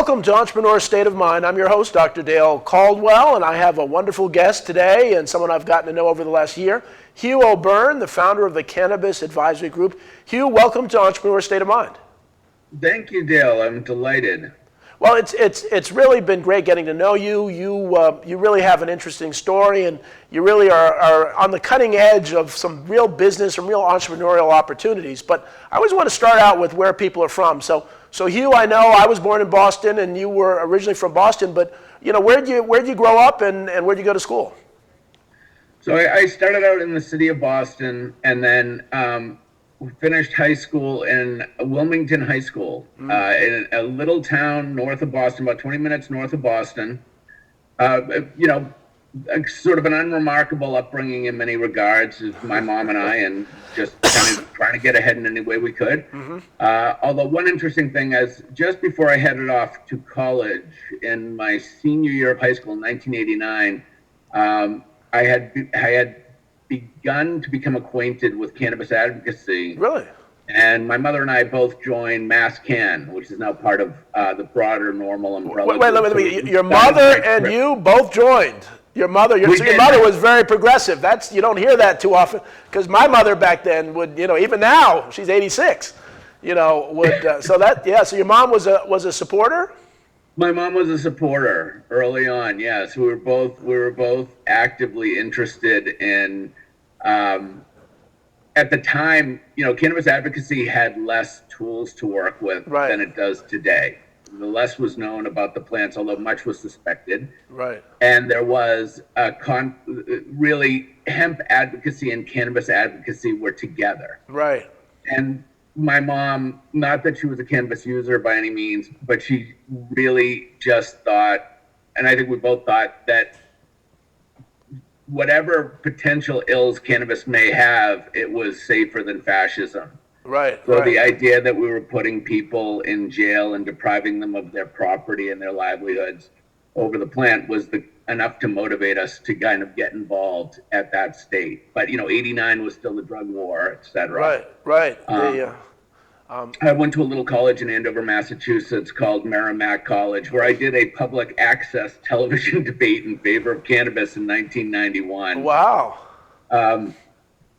welcome to Entrepreneur State of Mind. I'm your host, Dr. Dale Caldwell, and I have a wonderful guest today and someone I've gotten to know over the last year, Hugh O'Beirne, the founder of the Cannabis Advisory Group. Hugh, welcome to Entrepreneur State of Mind. Thank you, Dale. I'm delighted. Well, it's really been great getting to know you. You really have an interesting story, and you really are on the cutting edge of some real business and real entrepreneurial opportunities. But I always want to start out with where people are from. So Hugh, I know I was born in Boston, and you were originally from Boston. But where'd you grow up, and where'd you go to school? So I started out in the city of Boston, and then finished high school in Wilmington High School, in a little town north of Boston, about 20 minutes north of Boston. Sort of an unremarkable upbringing in many regards, is my mom and I, and just kind of trying to get ahead in any way we could. Although one interesting thing is, just before I headed off to college in my senior year of high school in 1989, I had begun to become acquainted with cannabis advocacy. Really? And my mother and I both joined MassCan, which is now part of the broader NORML umbrella. Wait, let me. Your mother and you both joined. Your mother was very progressive. You don't hear that too often, because my mother back then would, even now she's 86, so your mom was a supporter. My mom was a supporter early on. Yes, we were both actively interested in. At the time, cannabis advocacy had less tools to work with than it does today. The less was known about the plants, although much was suspected. Right. And there was really hemp advocacy and cannabis advocacy were together. Right. And my mom, not that she was a cannabis user by any means, but she really just thought, and I think we both thought, that whatever potential ills cannabis may have, it was safer than fascism. Right. So the idea that we were putting people in jail and depriving them of their property and their livelihoods over the plant was enough to motivate us to kind of get involved at that state. But 89 was still the drug war, et cetera. Right. I went to a little college in Andover, Massachusetts called Merrimack College, where I did a public access television debate in favor of cannabis in 1991. Wow.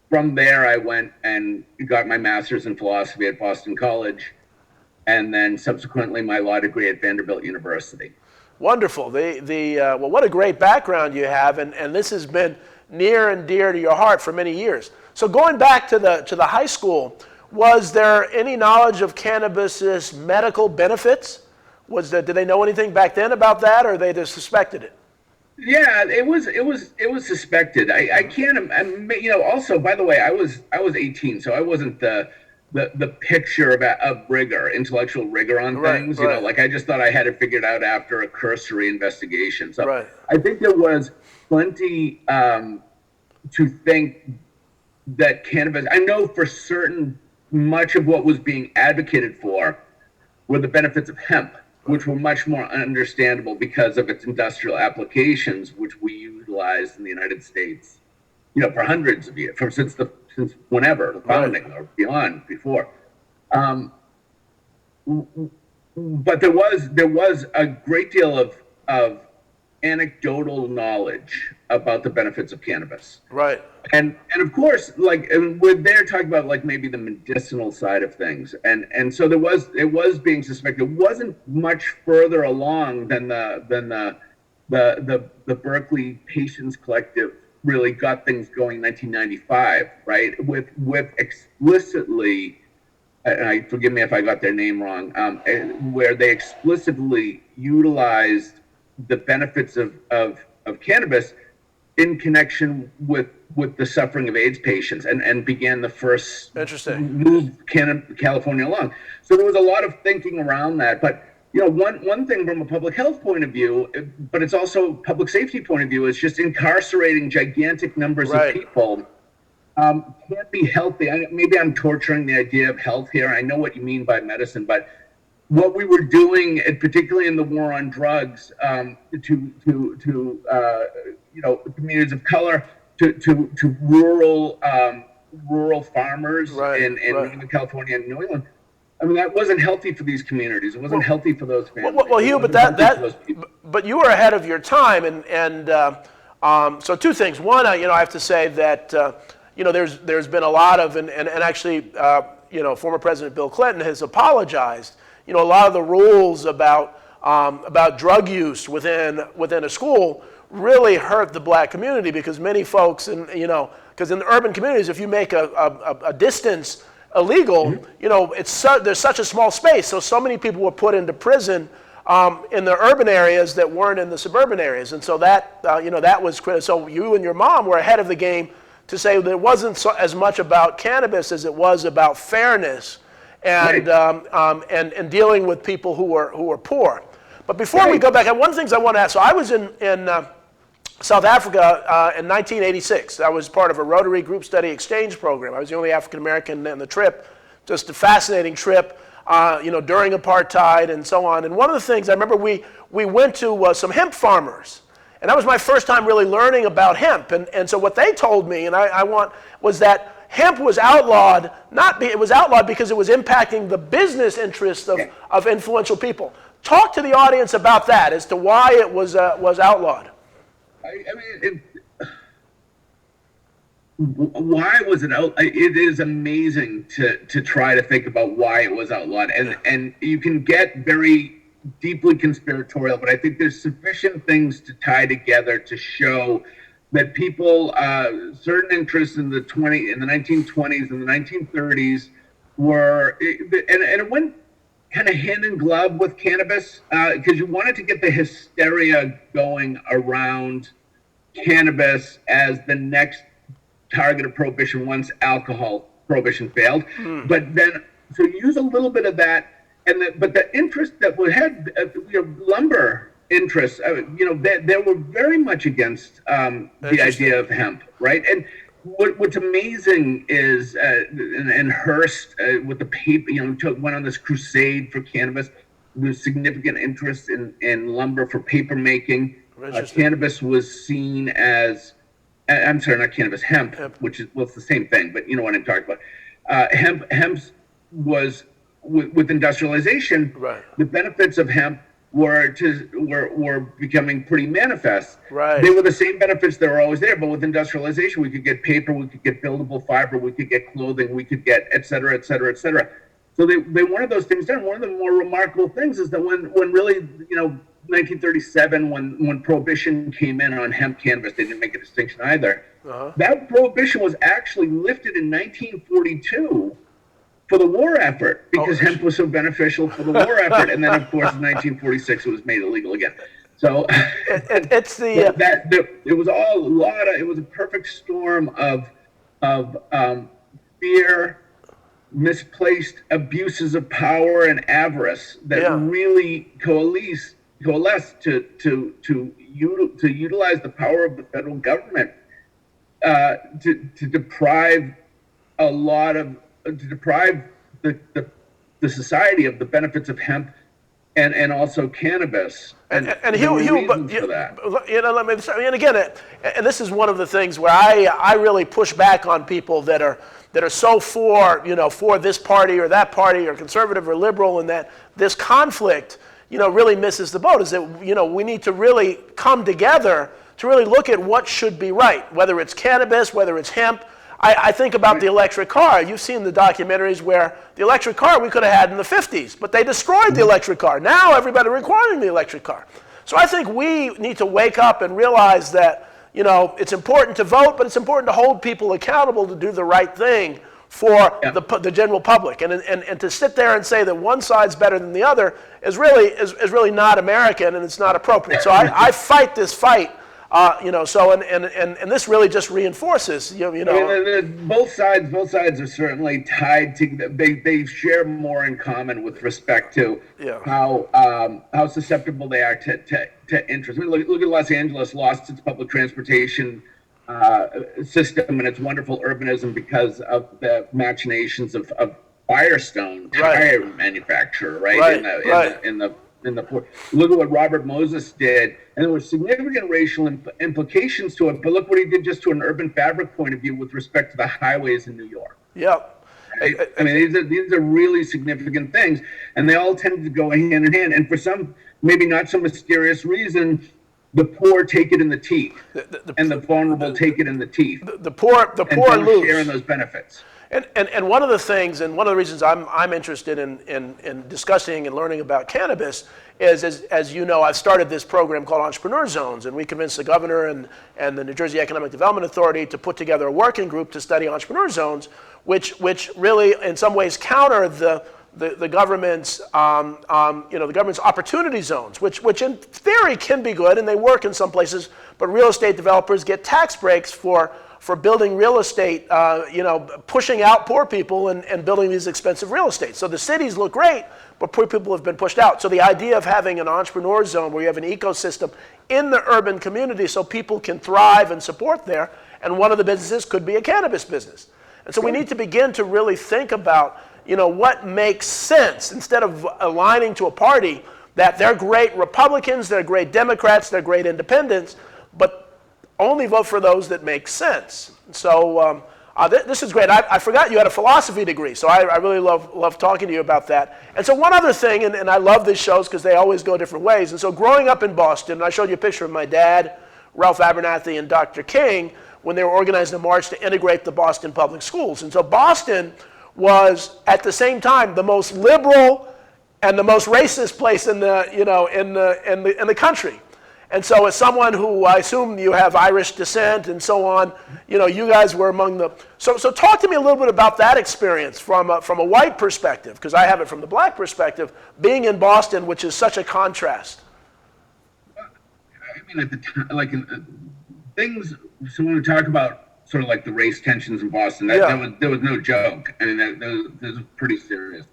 From there, I went and got my master's in philosophy at Boston College, and then subsequently my law degree at Vanderbilt University. Wonderful. Well, what a great background you have, and this has been near and dear to your heart for many years. So going back to the high school, was there any knowledge of cannabis's medical benefits? Did they know anything back then about that, or they just suspected it? Yeah, it was suspected. I can't. Also, by the way, I was 18, so I wasn't the picture of rigor, intellectual rigor on things. Right. I just thought I had it figured out after a cursory investigation. So I think there was plenty to think that cannabis. I know for certain much of what was being advocated for were the benefits of hemp, which were much more understandable because of its industrial applications, which we utilized in the United States, for hundreds of years, since whenever the founding or before. But there was a great deal of anecdotal knowledge about the benefits of cannabis. Right. And of course, and we're there talking about maybe the medicinal side of things. And so it was being suspected. It wasn't much further along than the Berkeley Patients Collective really got things going in 1995, right? With explicitly, and forgive me if I got their name wrong, where they explicitly utilized the benefits of cannabis in connection with the suffering of AIDS patients, and began the first move California along. So there was a lot of thinking around that. But one thing from a public health point of view, but it's also public safety point of view, is just incarcerating gigantic numbers of people can't be healthy. Maybe I'm torturing the idea of health here. I know what you mean by medicine, but what we were doing, particularly in the war on drugs, to communities of color, to rural farmers in California and New England, I mean, that wasn't healthy for these communities. It wasn't healthy for those families. Well, Hugh, but you were ahead of your time, and so two things. One, I have to say that there's been a lot of, and actually, former President Bill Clinton has apologized. A lot of the rules about drug use within a school really hurt the black community, because many folks, because in the urban communities, if you make a distance illegal, there's such a small space, so many people were put into prison in the urban areas that weren't in the suburban areas, and so that that was critical. So you and your mom were ahead of the game to say that it wasn't as much about cannabis as it was about fairness and and dealing with people who were poor. But before we go back, one of the things I want to ask. So I was in South Africa in 1986. I was part of a Rotary Group Study Exchange program. I was the only African American in the trip. Just a fascinating trip, during apartheid and so on. And one of the things I remember, we went to some hemp farmers, and that was my first time really learning about hemp. And so what they told me, and was that hemp was outlawed. It was outlawed because it was impacting the business interests of influential people. Talk to the audience about that as to why it was outlawed. Why was it out? It is amazing to try to think about why it was outlawed, and you can get very deeply conspiratorial, but I think there's sufficient things to tie together to show that people, certain interests in the 1920s and the 1930s were, and it went kind of hand in glove with cannabis, because you wanted to get the hysteria going around cannabis as the next target of prohibition once alcohol prohibition failed. But then, so use a little bit of that, but the interest that we had, lumber interests, they were very much against the idea of hemp, right? And what's amazing is, and Hearst with the paper, went on this crusade for cannabis. There's significant interest in lumber for paper making. Cannabis was seen as, I'm sorry, not cannabis, hemp, which is, well, it's the same thing, but you know what I'm talking about. Hemp was, with industrialization, the benefits of hemp were becoming pretty manifest. They were the same benefits that were always there, but with industrialization, we could get paper, we could get buildable fiber, we could get clothing, we could get et cetera, et cetera, et cetera. So they wanted those things done. One of the more remarkable things is that when really, 1937, when prohibition came in on hemp cannabis, they didn't make a distinction either. That prohibition was actually lifted in 1942 for the war effort, because hemp was so beneficial for the war effort. And then, of course, in 1946, it was made illegal again. So it's it was all it was a perfect storm of fear, misplaced abuses of power and avarice that really coalesced to utilize the power of the federal government to deprive the society of the benefits of hemp and also cannabis. And Hugh, let me say, and again, and this is one of the things where I really push back on people that are so for this party or that party or conservative or liberal, and that this conflict really misses the boat. Is that we need to really come together to really look at what should be right, whether it's cannabis, whether it's hemp. I think about the electric car. You've seen the documentaries where the electric car we could have had in the 50s, but they destroyed the electric car. Now everybody requiring the electric car. So I think we need to wake up and realize that it's important to vote, but it's important to hold people accountable to do the right thing for the general public. And to sit there and say that one side's better than the other is really not American, and it's not appropriate. So I fight this fight. So and this really just reinforces, Both sides are certainly tied to. They share more in common with respect to how susceptible they are to interest. I mean, look at Los Angeles, lost its public transportation system and its wonderful urbanism because of the machinations of Firestone tire manufacturer, in the port. Look at what Robert Moses did, and there were significant racial implications to it. But look what he did just to an urban fabric point of view with respect to the highways in New York. Yep. Right? I mean, these are really significant things, and they all tend to go hand in hand. And for some, maybe not so mysterious reason, the poor take it in the teeth, and the vulnerable take it in the teeth. The poor lose. Share in those benefits. And one of the things, and one of the reasons I'm interested in discussing and learning about cannabis is, as you know, I've started this program called Entrepreneur Zones, and we convinced the governor and the New Jersey Economic Development Authority to put together a working group to study entrepreneur zones, which really, in some ways, counter the government's the government's opportunity zones, which in theory can be good and they work in some places, but real estate developers get tax breaks for building real estate, pushing out poor people and building these expensive real estate. So the cities look great, but poor people have been pushed out. So the idea of having an entrepreneur zone where you have an ecosystem in the urban community so people can thrive and support there, and one of the businesses could be a cannabis business. And so we need to begin to really think about, what makes sense instead of aligning to a party that they're great Republicans, they're great Democrats, they're great independents, but only vote for those that make sense. So this is great. I forgot you had a philosophy degree, so I really love talking to you about that. And so one other thing, and I love these shows because they always go different ways. And so growing up in Boston, I showed you a picture of my dad, Ralph Abernathy, and Dr. King when they were organizing a march to integrate the Boston public schools. And so Boston was at the same time the most liberal and the most racist place in the country. And so as someone who, I assume you have Irish descent and so on, you guys were among the, so talk to me a little bit about that experience from a white perspective, because I have it from the black perspective, being in Boston, which is such a contrast. I mean, at the time, things, so when we talk about sort of like the race tensions in Boston, there was no joke. I mean, that was a pretty serious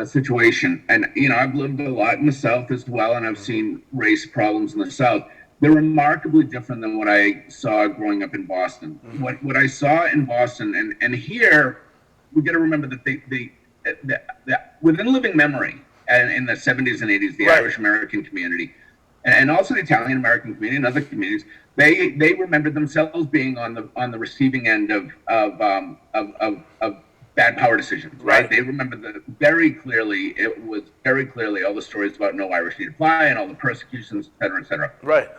situation. And, I've lived a lot in the South as well, and I've seen race problems in the South. They're remarkably different than what I saw growing up in Boston. Mm-hmm. What I saw in Boston, and here, we got to remember that within living memory, and in the 70s and 80s, the right. Irish American community, and also the Italian American community and other communities, they remembered themselves being on the receiving end of bad power decisions, right? They remember that very clearly. It was very clearly all the stories about no Irish need apply and all the persecutions, et cetera, et cetera. Right.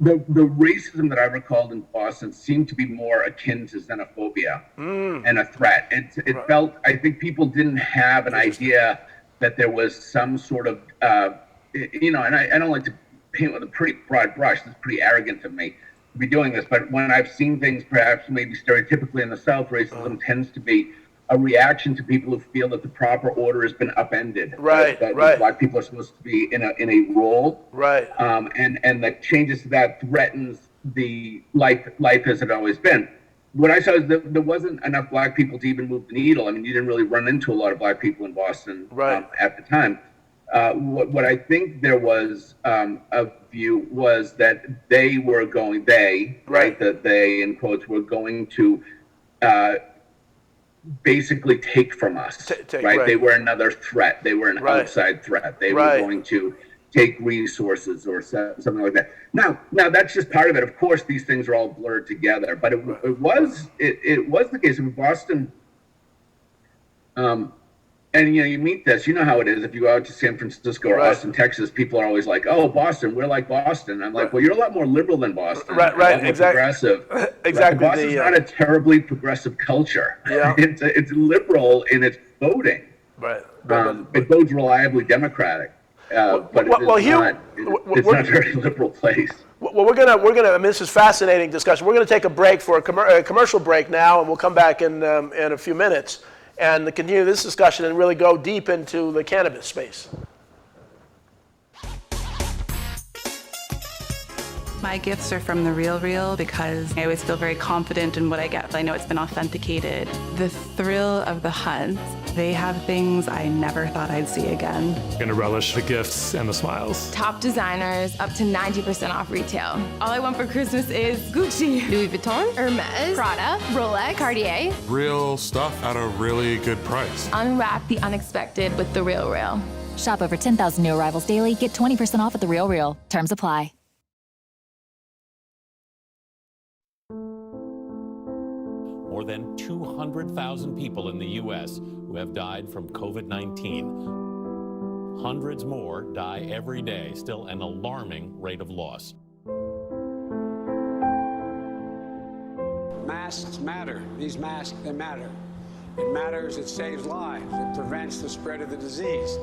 The racism that I recalled in Boston seemed to be more akin to xenophobia and a threat. It right. felt, I think people didn't have an idea that there was some sort of, and I don't like to paint with a pretty broad brush. It's pretty arrogant of me to be doing this, but when I've seen things perhaps maybe stereotypically in the South, racism tends to be a reaction to people who feel that the proper order has been upended. Right, that right. Black people are supposed to be in a role. Right. And the changes to that threatens the life as it always been. What I saw is that there wasn't enough Black people to even move the needle. I mean, you didn't really run into a lot of Black people in Boston at the time. What I think there was a view was that they were going, that they, in quotes, were going to basically take from us, right? They were another threat. They were an outside threat. They were going to take resources or something like that. Now that's just part of it. Of course, these things are all blurred together, but it was the case in Boston. And you meet this, you know how it is. If you go out to San Francisco or Austin, Texas, people are always like, "Oh, Boston, we're like Boston." I'm like, "Well, you're a lot more liberal than Boston, right? Exactly. Progressive, exactly. Boston's not a terribly progressive culture. Yeah, it's liberal in its voting. Right. It votes reliably Democratic, but it's not a very liberal place. Well, we're gonna. I mean, this is fascinating discussion. We're gonna take a break for a commercial break now, and we'll come back in a few minutes and continue this discussion and really go deep into the cannabis space. My gifts are from the Real because I always feel very confident in what I get. I know it's been authenticated. The thrill of the hunt. They have things I never thought I'd see again. Gonna relish the gifts and the smiles. Top designers, up to 90% off retail. All I want for Christmas is Gucci, Louis Vuitton, Hermes, Prada, Rolex, Cartier. Real stuff at a really good price. Unwrap the unexpected with the Real. Shop over 10,000 new arrivals daily. Get 20% off at the Real. Terms apply. more than 200,000 people in the U.S. who have died from COVID-19. Hundreds more die every day, still an alarming rate of loss. Masks matter. These masks, they matter. It matters, it saves lives, it prevents the spread of the disease.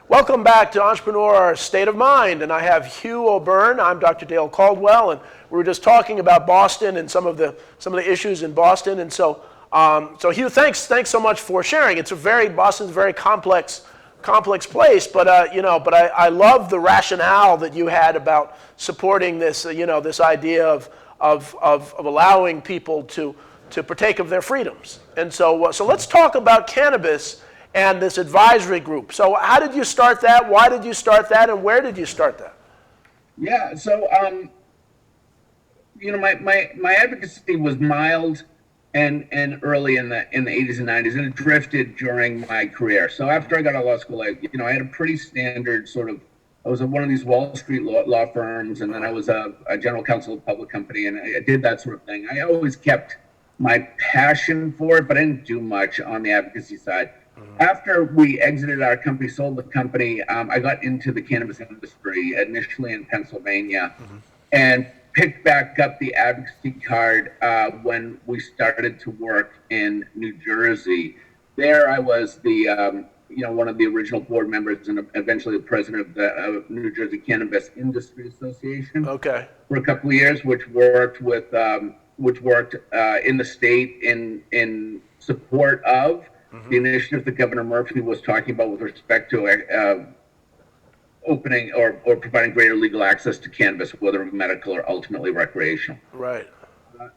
Welcome back to Entrepreneur State of Mind, and I have Hugh O'Beirne. I'm Dr. Dale Caldwell, and we were just talking about Boston and some of the issues in Boston. And so Hugh, thanks so much for sharing. Boston's a very complex place, but I love the rationale that you had about supporting this this idea of allowing people to partake of their freedoms. And so let's talk about cannabis and this advisory group. So how did you start that? Why did you start that? And where did you start that? Yeah, so my advocacy was mild and early in the 80s and 90s, and it drifted during my career. So after I got out of law school, I had a pretty standard I was at one of these Wall Street law firms, and then I was a general counsel of a public company, and I did that sort of thing. I always kept my passion for it, but I didn't do much on the advocacy side. After we exited our company, sold the company, I got into the cannabis industry, initially in Pennsylvania, and picked back up the advocacy card when we started to work in New Jersey. There I was the, one of the original board members and eventually the president of the New Jersey Cannabis Industry Association. Okay. For a couple of years, which worked in the state in support of the initiative that Governor Murphy was talking about with respect to opening or providing greater legal access to cannabis, whether medical or ultimately recreational. Right.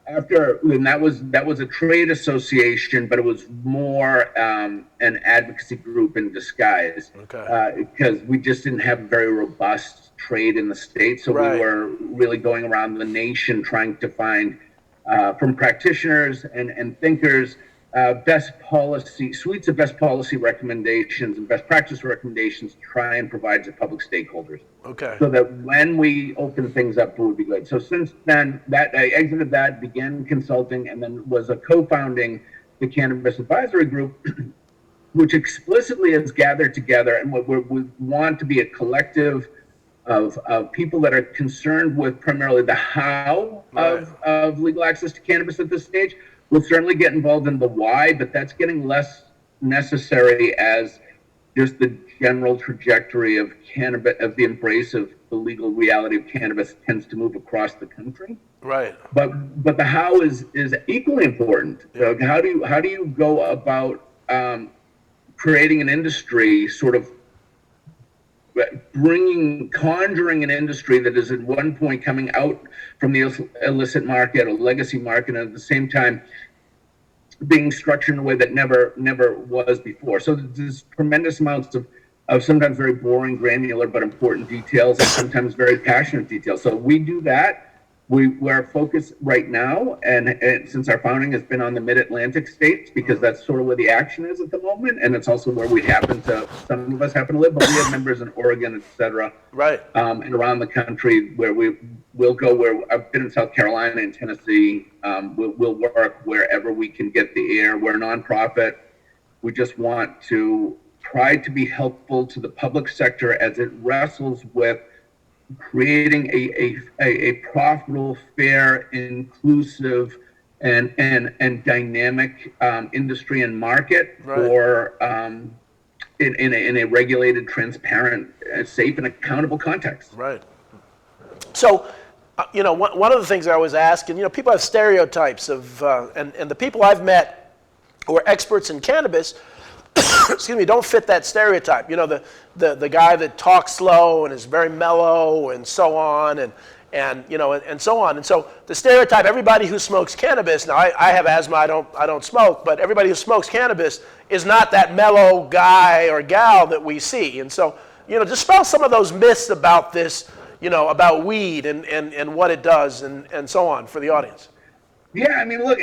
And that was a trade association, but it was more an advocacy group in disguise. Okay. Because we just didn't have a very robust trade in the state, so Right. we were really going around the nation trying to find from practitioners and thinkers suites of best policy recommendations and best practice recommendations to try and provide to public stakeholders. Okay. So that when we open things up, it would be good. So since then, I exited that, began consulting, and then was co-founding the Cannabis Advisory Group, which explicitly has gathered together and we want to be a collective of people that are concerned with primarily the how of legal access to cannabis at this stage. We'll certainly get involved in the why, but that's getting less necessary as just the general trajectory of cannabis, of the embrace of the legal reality of cannabis tends to move across the country. Right. But the how is equally important. Yeah. How do you go about creating an industry, sort of conjuring an industry that is at one point coming out from the illicit market, a legacy market, and at the same time being structured in a way that never was before. So there's tremendous amounts of sometimes very boring, granular, but important details, and sometimes very passionate details. So we do that. We're focused right now, and since our founding has been on the mid-Atlantic states, because that's sort of where the action is at the moment, and it's also where some of us happen to live, but we have members in Oregon, et cetera, right, and around the country where we'll go. Where I've been in South Carolina and Tennessee. We'll work wherever we can get the air. We're a nonprofit. We just want to try to be helpful to the public sector as it wrestles with creating a profitable, fair, inclusive, and dynamic industry and market for in a regulated, transparent, safe, and accountable context. Right. So, one of the things I always ask, and people have stereotypes of, and the people I've met who are experts in cannabis, excuse me, don't fit that stereotype. The guy that talks slow and is very mellow and so on, and so on. And so the stereotype, everybody who smokes cannabis, now I have asthma, I don't smoke, but everybody who smokes cannabis is not that mellow guy or gal that we see. And so, dispel some of those myths about this, about weed and what it does and so on for the audience. Yeah, I mean, look,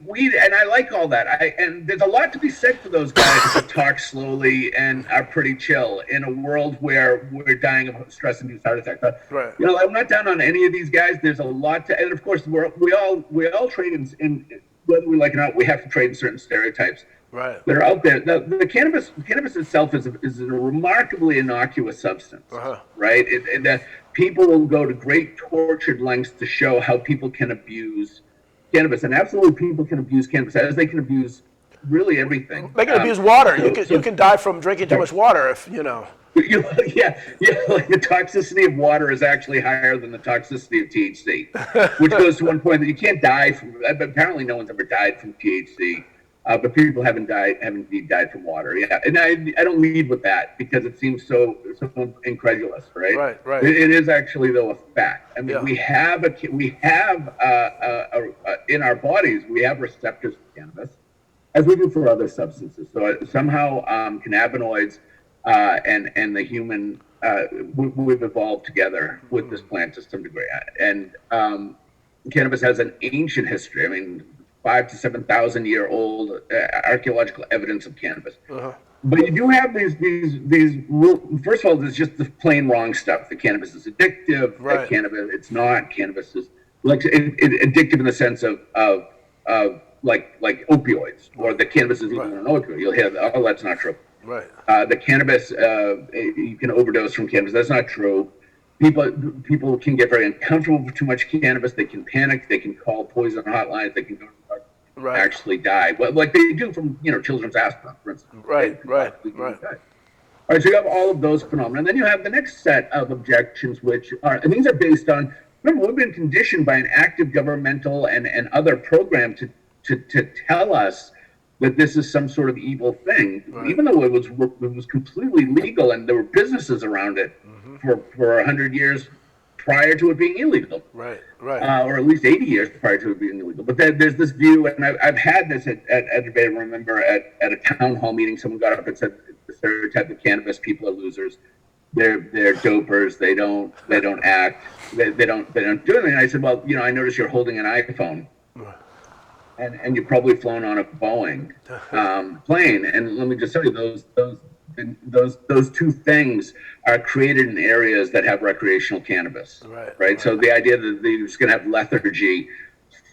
weed, and I like all that. And there's a lot to be said for those guys that talk slowly and are pretty chill in a world where we're dying of stress-induced heart attacks. Right. I'm not down on any of these guys. There's a lot to, and of course, we all trade in whether we like it or not. We have to trade in certain stereotypes. Right. That are out there. The cannabis itself is a remarkably innocuous substance, right? People will go to great tortured lengths to show how people can abuse cannabis, and absolutely people can abuse cannabis as they can abuse really everything. They can abuse water. You can die from drinking too much water if Yeah, like the toxicity of water is actually higher than the toxicity of THC, which goes to one point that you can't die from. Apparently, no one's ever died from THC. But people haven't indeed died from water. Yeah, and I don't lead with that because it seems so incredulous, right? Right. It is actually though a fact. I mean, Yeah. we have in our bodies we have receptors for cannabis, as we do for other substances. So somehow cannabinoids and the human we've evolved together with this plant to some degree, and cannabis has an ancient history. I mean, 5,000 to 7,000 year old archaeological evidence of cannabis. But you do have these first of all, there's just the plain wrong stuff. The cannabis is addictive. Right. That cannabis, it's not. Cannabis is like addictive in the sense of like opioids, or the cannabis is even an opioid. You'll hear, oh, that's not true. Right. The cannabis, you can overdose from cannabis. That's not true. People can get very uncomfortable with too much cannabis. They can panic. They can call poison hotlines. They can go actually die. Well, like they do from children's aspirin, for instance. Right. All right, so you have all of those phenomena, and then you have the next set of objections, which are, and these are based on. Remember, we've been conditioned by an active governmental and other program to tell us that this is some sort of evil thing, even though it was completely legal and there were businesses around it for 100 years prior to it being illegal. Right. Or at least 80 years prior to it being illegal. But there's this view, and I've had this at a debate. I remember at a town hall meeting, someone got up and said the stereotype of cannabis people are losers. They're dopers. They don't act. They don't do anything. And I said, well, I noticed you're holding an iPhone. And you've probably flown on a Boeing plane. And let me just tell you, those two things are created in areas that have recreational cannabis. Right. So the idea that they're just going to have lethargy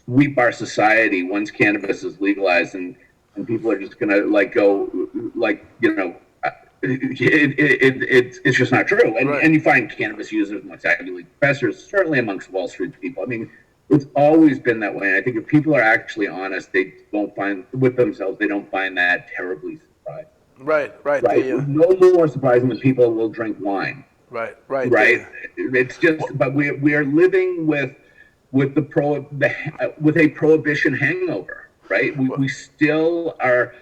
sweep our society once cannabis is legalized, and people are just going to it's just not true. And you find cannabis users amongst Ivy League professors, certainly amongst Wall Street people. I mean, it's always been that way. And I think if people are actually honest, they won't find with themselves, they don't find that terribly surprising. Right. No more surprising than people will drink wine. Right. It's just, but we are living with a prohibition hangover, right? We still are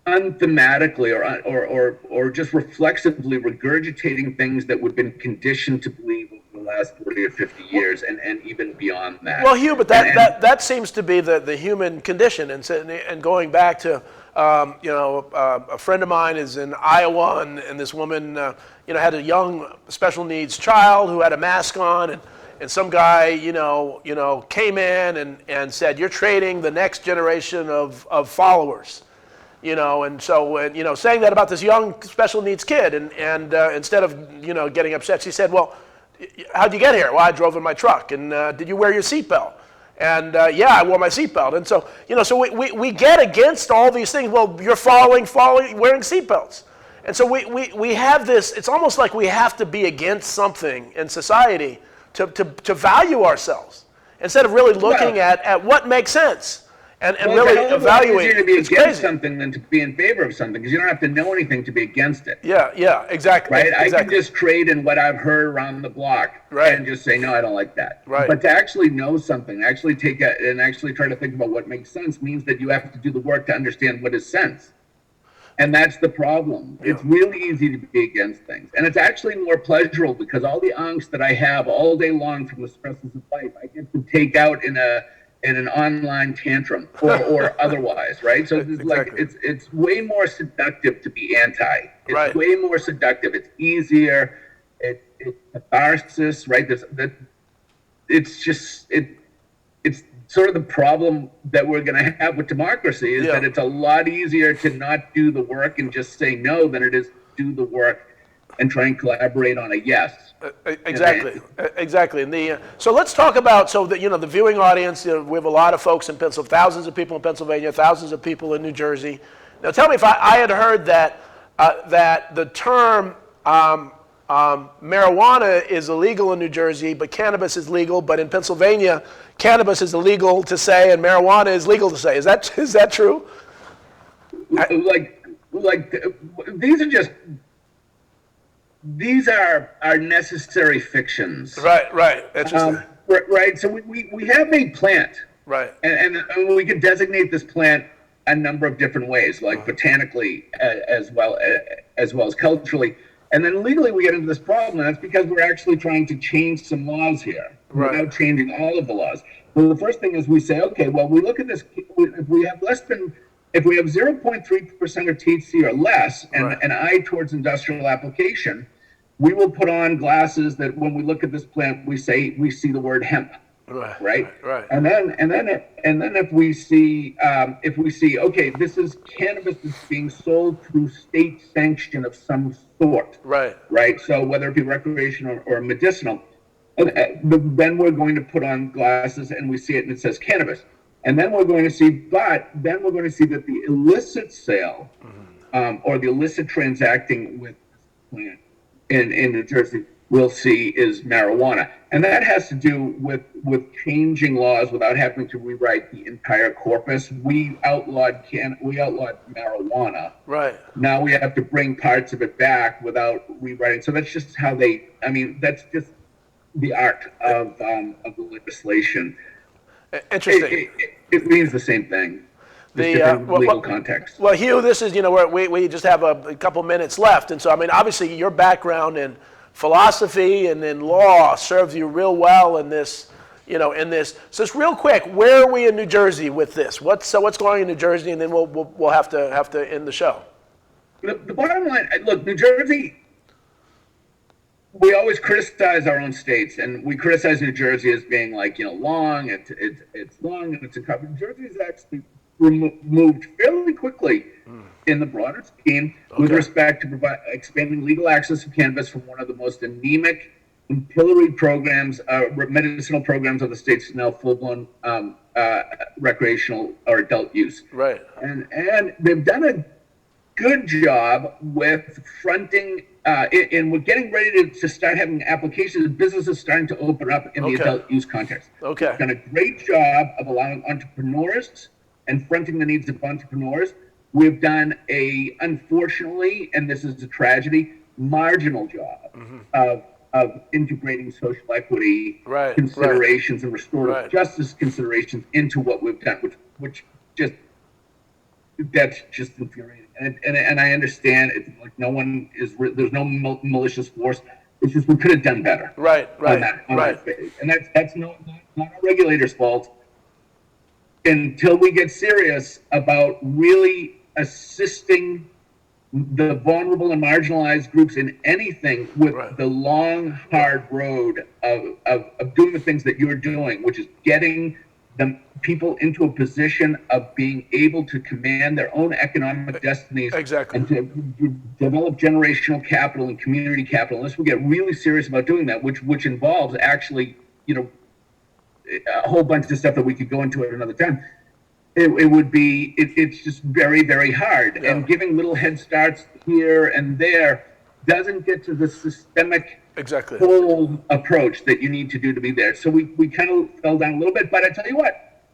unthematically or just reflexively regurgitating things that we've been conditioned to believe over the last 40 or 50 years, and even beyond that. Well, Hugh, but that seems to be the human condition, and going back to a friend of mine is in Iowa, and this woman had a young special needs child who had a mask on, and some guy came in and said, you're trading the next generation of followers. And so saying that about this young special needs kid, and instead of getting upset, she said, well, how'd you get here? Well, I drove in my truck. And did you wear your seatbelt? And yeah, I wore my seatbelt. And so so we get against all these things. Well, you're following wearing seatbelts. And so we have this. It's almost like we have to be against something in society to value ourselves, instead of really looking at what makes sense. And really evaluate. It's easier to be against something than to be in favor of something, because you don't have to know anything to be against it. Yeah, exactly. Right? Exactly. I can just trade in what I've heard around the block and just say, no, I don't like that. Right. But to actually know something, actually actually try to think about what makes sense means that you have to do the work to understand what is sense. And that's the problem. Yeah. It's really easy to be against things. And it's actually more pleasurable, because all the angst that I have all day long from the stresses of life, I get to take out in an online tantrum or otherwise, right? So it's exactly. it's way more seductive to be anti. It's right. way more seductive. It's easier. it's catharsis, right? It's sort of the problem that we're going to have with democracy is that it's a lot easier to not do the work and just say no than it is to do the work and try and collaborate on a yes. Exactly. And so let's talk about the viewing audience. We have a lot of folks in Pennsylvania, thousands of people in Pennsylvania, thousands of people in New Jersey. Now, tell me if I had heard that the term marijuana is illegal in New Jersey, but cannabis is legal. But in Pennsylvania, cannabis is illegal to say, and marijuana is legal to say. Is that true? These are necessary fictions. Right. Interesting. Right. So we have a plant. Right. And we can designate this plant a number of different ways, like botanically as well as culturally. And then legally we get into this problem, and that's because we're actually trying to change some laws here without changing all of the laws. So the first thing is we say, okay, well, we look at this, if we have 0.3% of THC or less, and an eye towards industrial application, we will put on glasses that when we look at this plant, we see the word hemp. Right. And then if we see okay, this is cannabis that's being sold through state sanction of some sort. Right. So whether it be recreational or medicinal, then we're going to put on glasses and we see it and it says cannabis. And then we're going to see that the illicit sale or the illicit transacting with this plant in New Jersey we'll see is marijuana. And that has to do with changing laws without having to rewrite the entire corpus. We outlawed marijuana. Right. Now we have to bring parts of it back without rewriting. So that's just that's just the art of the legislation. Interesting. It means the same thing. Legal context. Well, Hugh, this is, we just have a couple minutes left. And so, obviously your background in philosophy and in law serves you real well in this, So just real quick, where are we in New Jersey with this? What's going on in New Jersey, and then we'll have to end the show. The bottom line, look, New Jersey, we always criticize our own states, and we criticize New Jersey as being long. It's long and it's a cover. New Jersey is actually moved fairly quickly in the broader scheme with respect to expanding legal access to cannabis from one of the most anemic and pilloried programs, medicinal programs of the states to now full-blown recreational or adult use. Right. And they've done a good job with fronting, and we're getting ready to start having applications. Businesses starting to open up in the adult use context. They've done a great job of allowing entrepreneurs and fronting the needs of entrepreneurs. We've done unfortunately, and this is a tragedy, marginal job of integrating social equity considerations and restorative justice considerations into what we've done, which that's just infuriating. And I understand it's like there's no malicious force. It's just we could have done better. Right. That phase. And that's not a regulator's fault until we get serious about really assisting the vulnerable and marginalized groups in anything with the long, hard road of doing the things that you're doing, which is getting the people into a position of being able to command their own economic destinies and to develop generational capital and community capital. Unless we get really serious about doing that, which involves actually, a whole bunch of stuff that we could go into at another time. It's just very, very hard. Yeah. And giving little head starts here and there doesn't get to the systemic whole approach that you need to do to be there. So we kind of fell down a little bit, but I tell you what,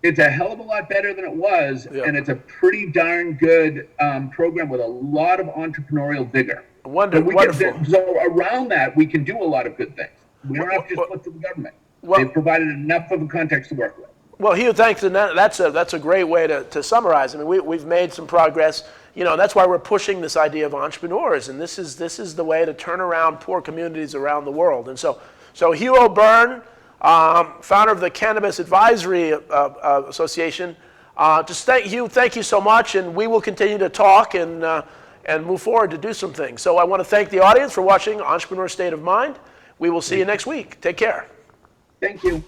it's a hell of a lot better than it was, and it's a pretty darn good program with a lot of entrepreneurial vigor. Wonderful. So around that, we can do a lot of good things. We don't have to just look to the government. They've provided enough of a context to work with. Well, Hugh, thanks, and that's a great way to summarize. We've made some progress. That's why we're pushing this idea of entrepreneurs, and this is the way to turn around poor communities around the world. And so Hugh O'Beirne, founder of the Cannabis Advisory Association, thank you so much, and we will continue to talk and and move forward to do some things. So I want to thank the audience for watching Entrepreneur State of Mind. We will see you next week. Take care. Thank you.